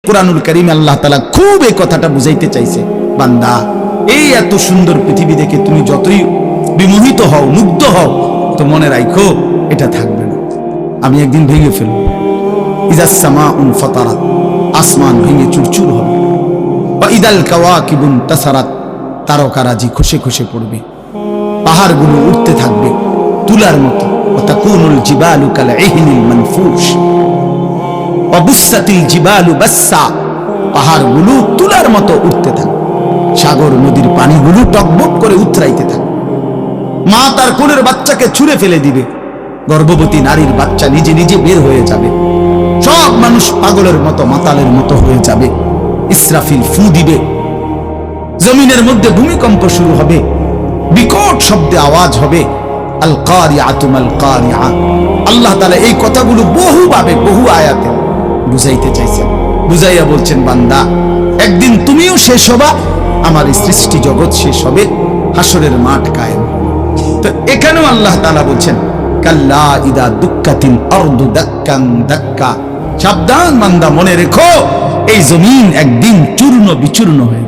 কুরআনুল কারীমে আল্লাহ তাআলা খুব এই কথাটা বুঝাইতে চাইছে, বান্দা এই এত সুন্দর পৃথিবী দেখে তুমি যতই বিমোহিত হও, মুগ্ধ হও, তো মনে রাখো এটা থাকবে না, আমি একদিন ভেঙে ফেলব। ইযাস সামাউন ফাতারাত, আসমান ভেঙে চুরচুর হবে। ওয়া ইদাল কাওয়াকিবুন তাসারাত, তারকারাজি খসে খসে পড়বে। পাহাড়গুলো উঠতে থাকবে তুলার মতো। ওয়া তাকুনুল জিবালু কাল ইহনিল মানফুশ ওয়া বুসাতিল জিবালু বাসসা, পাহাড়গুলো তুলার মতো উঠতে থাকবে। সাগর নদীর পানিগুলো টকবক করে উতরাইতে থাকবে। মা তার কোলের বাচ্চাকে ছুঁড়ে ফেলে দিবে। গর্ভবতী নারীর বাচ্চা নিজে নিজে বের হয়ে যাবে। সব মানুষ পাগলের মতো মাতালের মতো হয়ে যাবে। ইসরাফিল ফু দিবে। জমিনের মধ্যে ভূমিকম্প শুরু হবে, বিকট শব্দে আওয়াজ হবে। আল কারিআতু মাল কারিআ। আল্লাহ তাআলা এই কথাগুলো বহুভাবে বহু আয়াতে বুঝাইতে চাইছেন। বুঝাইয়া বলছেন, বান্দা একদিন তুমিও শেষ হবা, আমার এই সৃষ্টি জগৎ শেষ হবে, হাসরের মাঠ কায়েম। তো এখানেও আল্লাহ তাআলা বলছেন, কাল্লা ইদা দুক্কাতিল আরদু দাক্কান দাক্কা, সাবধান বান্দা, মনে রেখো এই জমিন একদিন চূর্ণ বিচূর্ণ হয়ে